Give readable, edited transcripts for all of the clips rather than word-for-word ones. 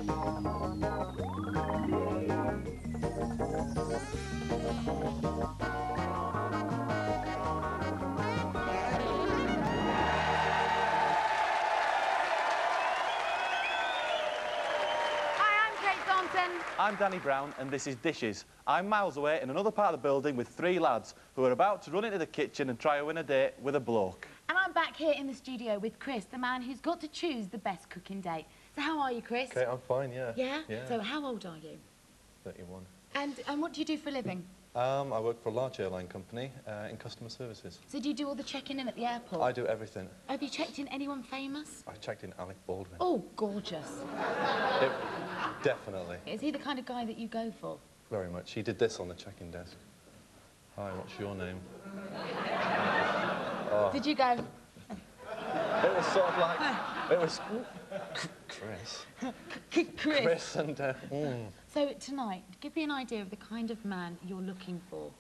I'm Danny Brown, and this is Dishes. I'm miles away in another part of the building with three lads who are about to run into the kitchen and try to win a date with a bloke. And I'm back here in the studio with Chris, the man who's got to choose the best cooking date. So how are you, Chris? Okay, I'm fine, yeah. Yeah? Yeah. So how old are you? 31. And what do you do for a living? I work for a large airline company in customer services. So do you do all the checking in at the airport? I do everything. Have you checked in anyone famous? I checked in Alec Baldwin. Oh, gorgeous. Definitely. Is he the kind of guy that you go for? Very much. He did this on the check-in desk. Hi, what's your name? Oh. Did you go? It was sort of like... It was... Chris. Chris and... So tonight, give me an idea of the kind of man you're looking for.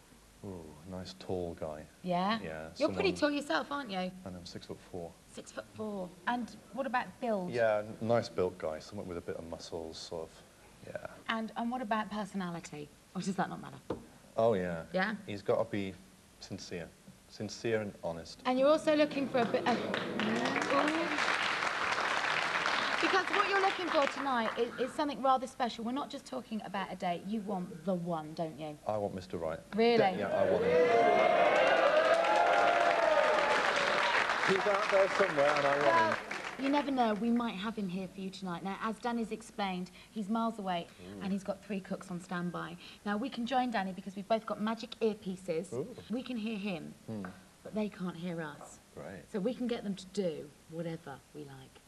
Ooh, nice tall guy. Yeah? Yeah. You're pretty tall yourself, aren't you? And I'm 6'4". 6'4". And what about build? Yeah, nice built guy, someone with a bit of muscles, sort of, yeah. And what about personality? Or does that not matter? Oh, yeah. Yeah? He's got to be sincere. Sincere and honest. And you're also looking for a bit of... Because what you're looking for tonight is something rather special. We're not just talking about a date. You want the one, don't you? I want Mr. Right. Really? Yeah, I want him. He's out there somewhere and I want him. You never know. We might have him here for you tonight. Now, as Danny's explained, he's miles away and he's got 3 cooks on standby. Now, we can join Danny because we've both got magic earpieces. Ooh. We can hear him, but they can't hear us. Right. So we can get them to do whatever we like.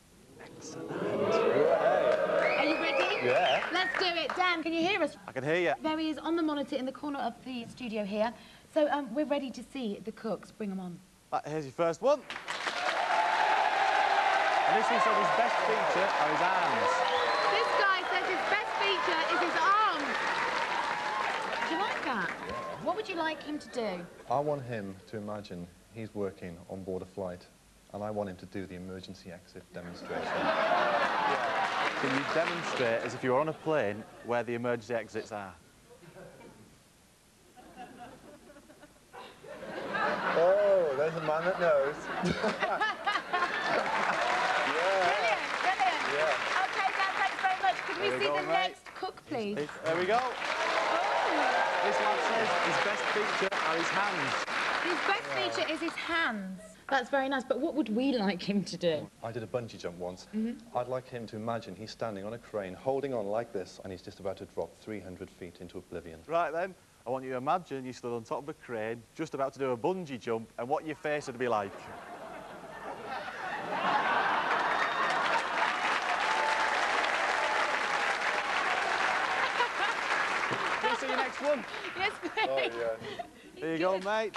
Excellent. Are you ready? Yeah. Let's do it. Dan, can you hear us? I can hear you. There he is on the monitor in the corner of the studio here. So we're ready to see the cooks. Bring them on. Here's your first one. And this one says his best feature are his arms. This guy says his best feature is his arms. Do you like that? Yeah. What would you like him to do? I want him to imagine he's working on board a flight and I want him to do the emergency exit demonstration. Can you demonstrate as if you were on a plane where the emergency exits are? Oh, there's a man that knows. Brilliant, brilliant. Yeah. OK, Dan, thanks very much. Could we see the next cook, please? There we go. This lad says his best feature are his hands. His best feature is his hands. That's very nice, but what would we like him to do? I did a bungee jump once. I'd like him to imagine he's standing on a crane, holding on like this, and he's just about to drop 300 feet into oblivion. Right then, I want you to imagine you stood on top of a crane, just about to do a bungee jump, and what your face would be like. Can I see your next one? Yes, please. Oh, yeah. There you go, mate.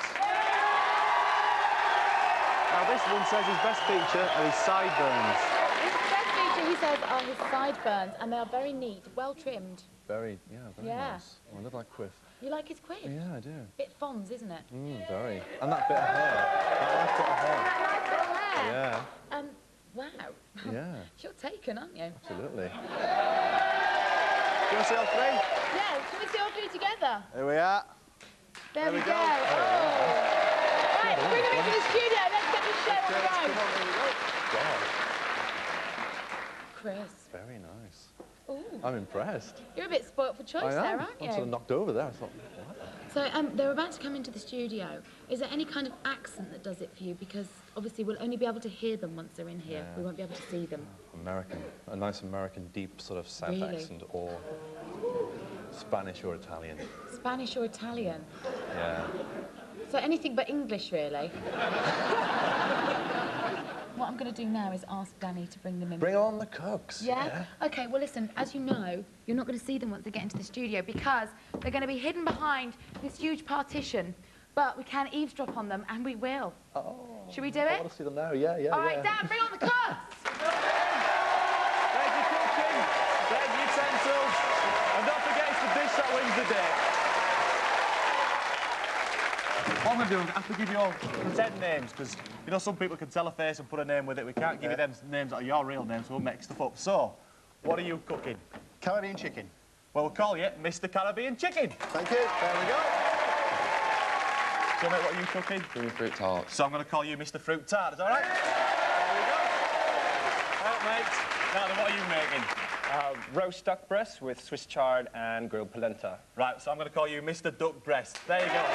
Now, this one says his best feature are his sideburns. His best feature, he says, are his sideburns, and they are very neat, well trimmed. Very nice. Oh, I look like Quiff. You like his quiff? Yeah, I do. Bit Fonz, isn't it? Very. And that bit of hair. That nice bit of hair. That nice bit of hair. Yeah. Wow. Yeah. You're taken, aren't you? Absolutely. Do you want to see all 3? Yeah, can we see all 3 together? Here we are. There we go. Oh. Right, bring them into the studio. Let's get this show on the road. God. Chris. Very nice. Ooh. I'm impressed. You're a bit spoilt for choice there, aren't you? I'm sort of knocked over there. I thought, what? So they're about to come into the studio. Is there any kind of accent that does it for you? Because obviously we'll only be able to hear them once they're in here. Yeah. We won't be able to see them. American. A nice American, deep sort of South Really? accent, or Spanish or Italian. Spanish or Italian? Yeah. So anything but English, really? What I'm going to do now is ask Danny to bring them in. Bring on the cooks. Yeah? OK, well, listen, as you know, you're not going to see them once they get into the studio because they're going to be hidden behind this huge partition. But we can eavesdrop on them, and we will. Oh. Should we do I it? want to see them now. Yeah, yeah, All right, Dan, bring on the cooks! There's your cooking, there's your utensils, and don't forget it's the dish that wins the day. What I'm going to do is I have to give you all pretend names, because, you know, some people can tell a face and put a name with it. We can't give you them names that are your real names, so we'll make stuff up. So, what are you cooking? Caribbean chicken. Well, we'll call you Mr. Caribbean Chicken. Thank you. There we go. So, mate, what are you cooking? Creamy fruit tarts. So I'm going to call you Mr. Fruit Tart, is that all right? There we go. Right, mate. Now then, what are you making? Roast duck breast with Swiss chard and grilled polenta. Right, so I'm going to call you Mr. Duck Breast. There you go. And,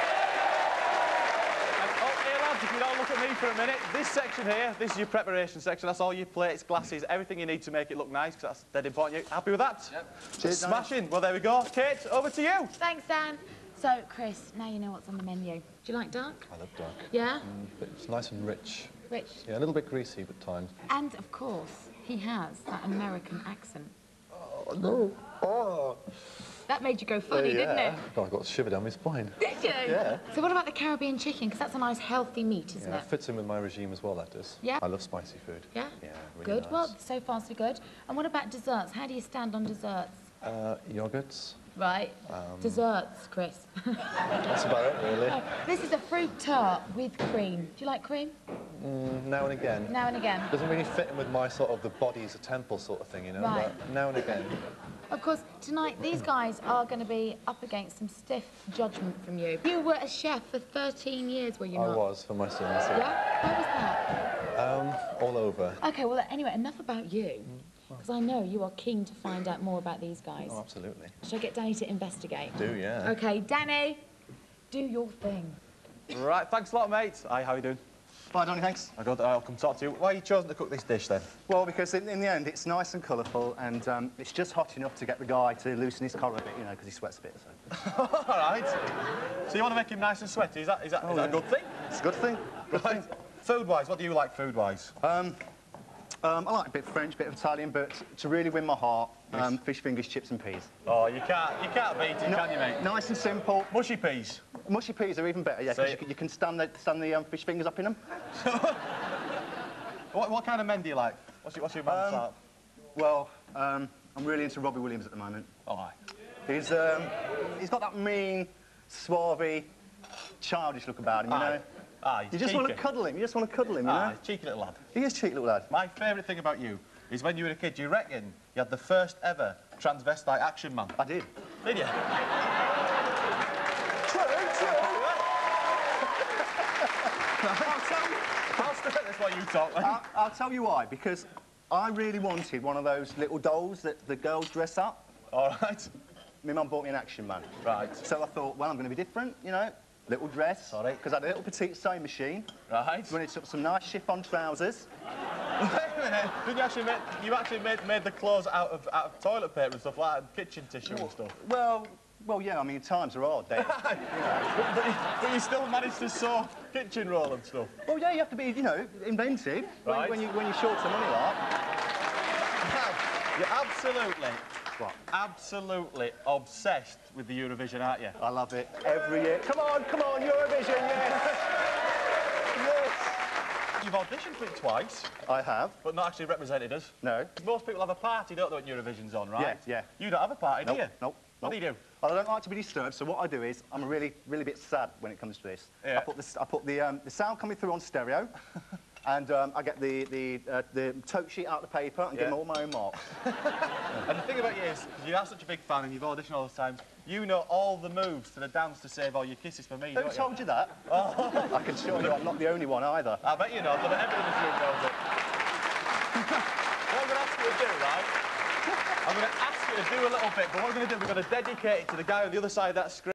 oh, hey, lads, if you don't look at me for a minute, this section here, this is your preparation section. That's all your plates, glasses, everything you need to make it look nice, because that's dead important. You happy with that? Yep. Cheers, Smashing. Well, there we go. Kate, over to you. Thanks, Dan. So, Chris, now you know what's on the menu. Do you like duck? I love duck. Yeah? But it's nice and rich. Rich. Yeah, a little bit greasy at times. And, of course, he has that American accent. Oh, no. Oh. That made you go funny, didn't it? God, I got a shiver down my spine. Did you? Yeah. So what about the Caribbean chicken? Because that's a nice, healthy meat, isn't Yeah, it? it fits in with my regime as well, that does. Yeah? I love spicy food. Yeah? Yeah, really Good. nice. Well, so far so good. And what about desserts? How do you stand on desserts? Yogurts. Right. Desserts, Chris. That's about it, really. Oh, this is a fruit tart with cream. Do you like cream? Now and again. Now and again. Doesn't really fit in with my sort of the body is a temple sort of thing, you know? Right. But now and again. Of course, tonight these guys are going to be up against some stiff judgment from you. You were a chef for 13 years, were you not? I was, for my sins. Yeah? Where was that? All over. OK, well, anyway, enough about you. Because I know you are keen to find out more about these guys. Oh, absolutely. Should I get Danny to investigate? Do, yeah. OK, Danny, do your thing. Right, thanks a lot, mate. Hi, how are you doing? Bye, Donny, thanks. I'll come talk to you. Why are you chosen to cook this dish, then? Well, because in the end, it's nice and colourful, and it's just hot enough to get the guy to loosen his collar a bit, you know, because he sweats a bit, so... All right. So you want to make him nice and sweaty? Is that a good thing? It's a good thing. Good Right. thing. Food-wise, what do you like food-wise? I like a bit of French, a bit of Italian, but to really win my heart, fish fingers, chips and peas. Oh, you can't beat it, can you, mate? Nice and simple. Mushy peas. Mushy peas are even better, yeah, because you can stand the fish fingers up in them. What kind of men do you like? What's your man's type? Well, I'm really into Robbie Williams at the moment. Oh, aye. He's got that mean, suave, childish look about him, you know? Aye, You just want to cuddle him, you know? Aye, cheeky little lad. He is a cheeky little lad. My favourite thing about you is when you were a kid, you reckon you had the first ever transvestite action man? I did. Did you? I'll stay at this while you talk. I'll tell you why, because I really wanted one of those little dolls that the girls dress up. All right. My mum bought me an action man. Right. So I thought, well, I'm going to be different, you know, little dress. Sorry. Because I had a little petite sewing machine. Right. When it took some nice chiffon trousers. Wait a minute. Did you actually made the clothes out of toilet paper and stuff like that, and kitchen tissue and stuff? Well, yeah, I mean, times are hard, Dave. But you still managed to sew kitchen roll and stuff. Well, yeah, you have to be, you know, inventive Right. when you're short of money, like. You're absolutely, What? absolutely obsessed with the Eurovision, aren't you? I love it every year. Come on, Eurovision, yes. Yes. You've auditioned for it twice, I have. but not actually represented us. No. Most people have a party, don't they, when Eurovision's on, right? Yeah. You don't have a party, do Nope, you? nope. What do you do? Well, I don't like to be disturbed, so what I do is I'm really bit sad when it comes to this. Yeah. I put the sound coming through on stereo, and I get the tote sheet out of the paper and give Yeah. them all my own marks. And the thing about you is, 'cause you are such a big fan and you've auditioned all the time, you know all the moves to the dance to Save All Your Kisses for Me, Who don't told you that? I can assure you I'm not the only one either. I bet you know, but everyone in this room knows it. What I'm going to ask you to do, right? I'm going to ask you to do a little bit, but what we're going to do, we're going to dedicate it to the guy on the other side of that screen.